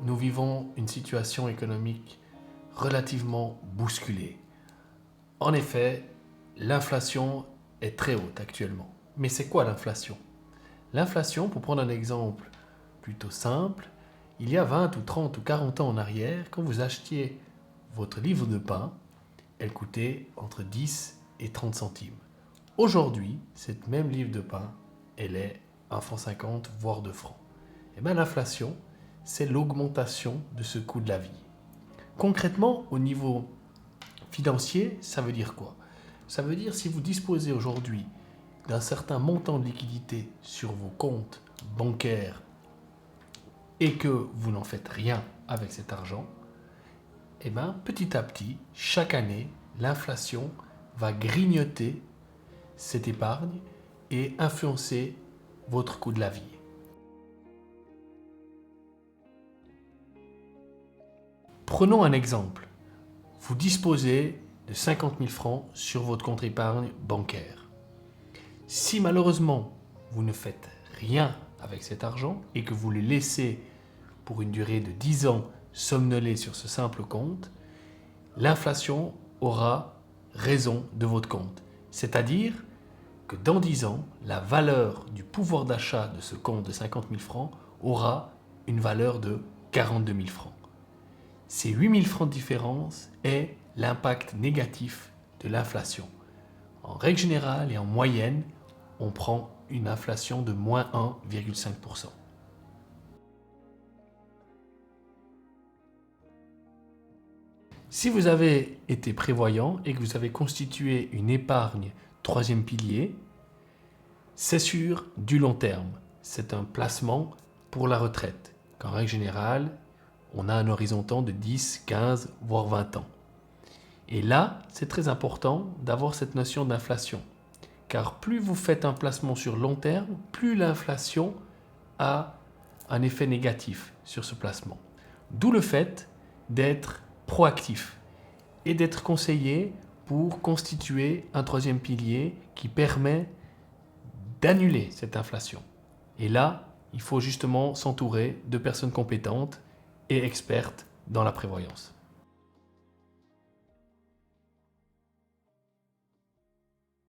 nous vivons une situation économique relativement bousculée. En effet, l'inflation est très haute actuellement. Mais c'est quoi l'inflation? L'inflation, pour prendre un exemple plutôt simple, il y a 20 ou 30 ou 40 ans en arrière, quand vous achetiez votre livre de pain, elle coûtait entre 10 et 30 centimes. Aujourd'hui, cette même livre de pain, elle est 1,50 franc, voire 2 francs. Et bien l'inflation, c'est l'augmentation de ce coût de la vie. Concrètement, au niveau financier, ça veut dire quoi? Ça veut dire si vous disposez aujourd'hui d'un certain montant de liquidité sur vos comptes bancaires et que vous n'en faites rien avec cet argent, eh bien, petit à petit, chaque année, l'inflation va grignoter cette épargne et influencer votre coût de la vie. Prenons un exemple. Vous disposez de 50 000 francs sur votre compte épargne bancaire. Si malheureusement vous ne faites rien avec cet argent et que vous le laissez pour une durée de 10 ans somnoler sur ce simple compte, l'inflation aura raison de votre compte. C'est-à-dire que dans 10 ans, la valeur du pouvoir d'achat de ce compte de 50 000 francs aura une valeur de 42 000 francs. Ces 8 000 francs de différence est l'impact négatif de l'inflation. En règle générale et en moyenne, on prend une inflation de moins 1,5%. Si vous avez été prévoyant et que vous avez constitué une épargne troisième pilier, c'est sur du long terme. C'est un placement pour la retraite. En règle générale, on a un horizon temps de 10, 15, voire 20 ans. Et là, c'est très important d'avoir cette notion d'inflation. Car plus vous faites un placement sur long terme, plus l'inflation a un effet négatif sur ce placement. D'où le fait d'être proactif et d'être conseillé pour constituer un troisième pilier qui permet d'annuler cette inflation. Et là, il faut justement s'entourer de personnes compétentes et expertes dans la prévoyance.